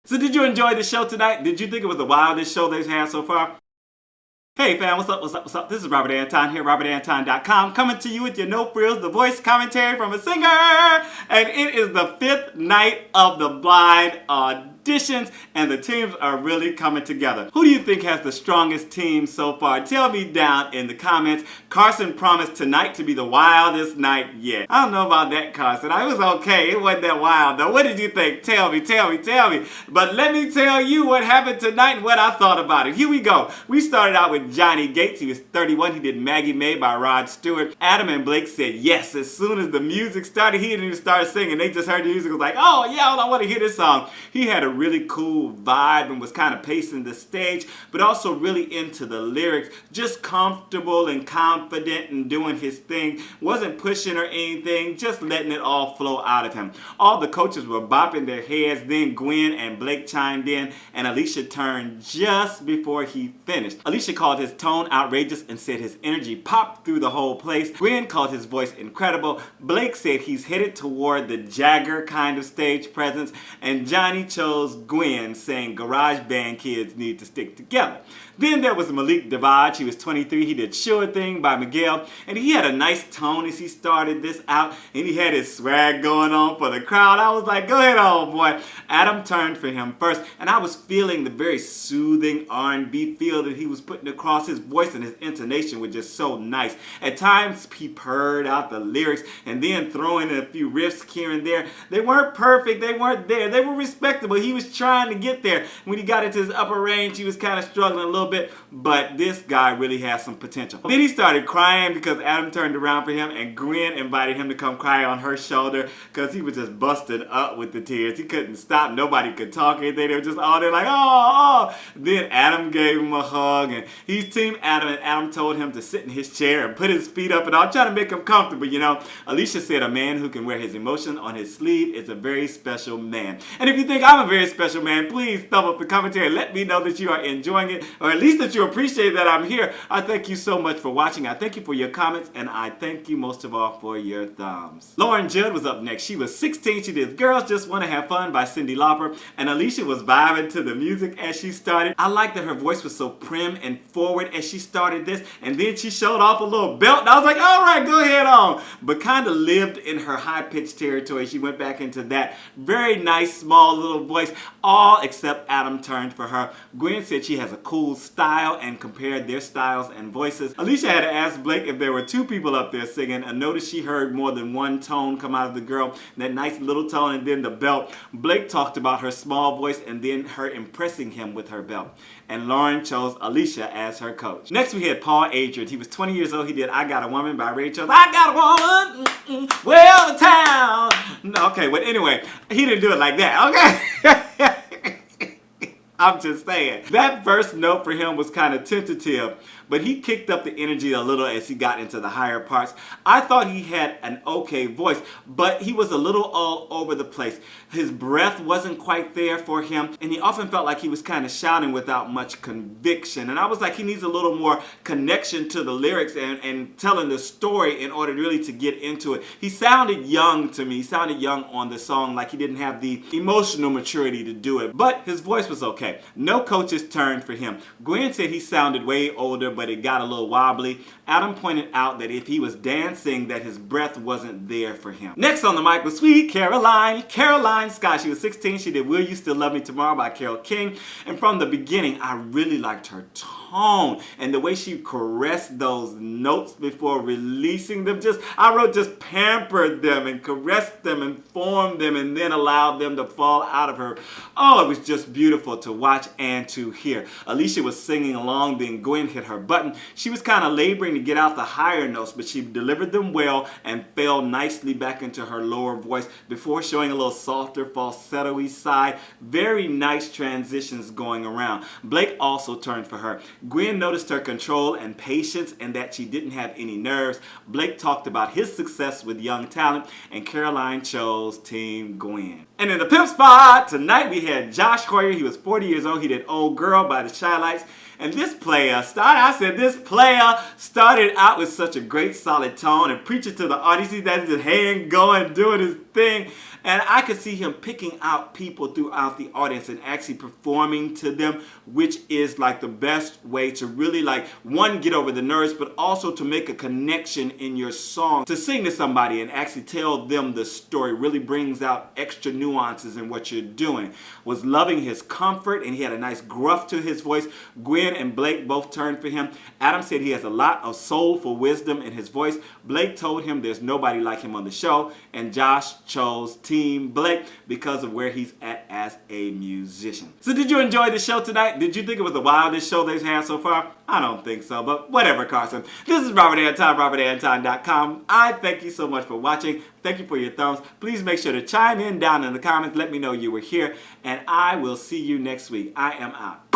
So did you enjoy the show tonight? Did you think it was the wildest show they've had so far? Hey fam, what's up, what's up, what's up? This is Robert Anton here, robertanton.com, coming to you with your no frills, the voice commentary from a singer. And it is the 5th night of the blind auditions, and the teams are really coming together. Who do you think has the strongest team so far? Tell me down in the comments. Carson promised tonight to be the wildest night yet. I don't know about that, Carson. I was okay. It wasn't that wild though. What did you think? Tell me, tell me, tell me. But let me tell you what happened tonight and what I thought about it. Here we go. We started out with Johnny Gates. He was 31. He did Maggie Made by Rod Stewart. Adam and Blake said yes. As soon as the music started, he didn't even start singing. They just heard the music. Was like, oh yeah, I want to hear this song. He had a really cool vibe and was kind of pacing the stage, but also really into the lyrics. Just comfortable and confident and doing his thing. Wasn't pushing or anything, just letting it all flow out of him. All the coaches were bopping their heads. Then Gwen and Blake chimed in, and Alicia turned just before he finished. Alicia called his tone outrageous and said his energy popped through the whole place. Gwen called his voice incredible. Blake said he's headed toward the Jagger kind of stage presence, and Johnny chose Gwen, saying garage band kids need to stick together. Then there was Malik Davage. He was 23. He did Sure Thing by Miguel, and he had a nice tone as he started this out, and he had his swag going on for the crowd. I was like, go ahead, old boy. Adam turned for him first, and I was feeling the very soothing R&B feel that he was putting across. His voice and his intonation were just so nice. At times, he purred out the lyrics and then throwing in a few riffs here and there. They weren't perfect. They weren't there. They were respectable. He was trying to get there. When he got into his upper range, he was kind of struggling a little bit, but this guy really has some potential. Then he started crying because Adam turned around for him, and Gwen invited him to come cry on her shoulder because he was just busted up with the tears. He couldn't stop. Nobody could talk or anything. They were just all there like, oh, oh. Then Adam gave him a hug, and he's Team Adam, and Adam told him to sit in his chair and put his feet up and all, trying to make him comfortable, you know. Alicia said a man who can wear his emotions on his sleeve is a very special man. And if you think I'm a very special man, please thumb up the commentary. Let me know that you are enjoying it, or at least that you appreciate that I'm here. I thank you so much for watching. I thank you for your comments, and I thank you most of all for your thumbs. Lauryn Judd was up next. She was 16. She did Girls Just Want to Have Fun by Cyndi Lauper, and Alicia was vibing to the music as she started. I like that her voice was so prim and forward as she started this, and then she showed off a little belt, and I was like, all right, go ahead on. But kind of lived in her high-pitched territory. She went back into that very nice, small little voice, all except Adam turned for her. Gwen said she has a cool style and compared their styles and voices. Alicia had to ask Blake if there were two people up there singing, and noticed she heard more than one tone come out of the girl, that nice little tone and then the belt. Blake talked about her small voice and then her impressing him with her belt. And Lauryn chose Alicia as her coach. Next we had Paul Adrian. He was 20 years old. He did I Got a Woman by Ray Charles. I got a woman, well the town. No, okay, but anyway, he didn't do it like that, okay? I'm just saying. That first note for him was kind of tentative, but he kicked up the energy a little as he got into the higher parts. I thought he had an okay voice, but he was a little all over the place. His breath wasn't quite there for him, and he often felt like he was kind of shouting without much conviction. And I was like, he needs a little more connection to the lyrics and telling the story in order really to get into it. He sounded young to me. He sounded young on the song, like he didn't have the emotional maturity to do it, but his voice was okay. No coaches turned for him. Gwen said he sounded way older, but it got a little wobbly. Adam pointed out that if he was dancing, that his breath wasn't there for him. Next on the mic was Sweet Caroline Scott. She was 16. She did Will You Still Love Me Tomorrow by Carole King. And from the beginning, I really liked her tone and the way she caressed those notes before releasing them. I wrote just pampered them and caressed them and formed them and then allowed them to fall out of her. Oh, it was just beautiful to watch and to hear. Alicia was singing along, then Gwen hit her button. She was kind of laboring to get out the higher notes, but she delivered them well and fell nicely back into her lower voice before showing a little softer falsetto-y side. Very nice transitions going around. Blake also turned for her. Gwen noticed her control and patience and that she didn't have any nerves. Blake talked about his success with young talent, and Caroline chose Team Gwen. And in the pimp spot, tonight we had Josh Hoyer. He was 40 years old. He did Old Girl by the Chi-Lites. And this player started out with such a great solid tone and preaching to the audience. He had his hand going, doing his thing. And I could see him picking out people throughout the audience and actually performing to them, which is like the best way to really like, one, get over the nerves, but also to make a connection in your song. To sing to somebody and actually tell them the story really brings out extra nuances in what you're doing. Was loving his comfort, and he had a nice gruff to his voice. Gwen and Blake both turned for him. Adam said he has a lot of soulful wisdom in his voice. Blake told him there's nobody like him on the show, and Josh chose Team Blake because of where he's at as a musician. So did you enjoy the show tonight? Did you think it was the wildest show they've had so far? I don't think so, but whatever, Carson. This is Robert Anton, robertanton.com. I thank you so much for watching. Thank you for your thumbs. Please make sure to chime in down in the comments. Let me know you were here, and I will see you next week. I am out.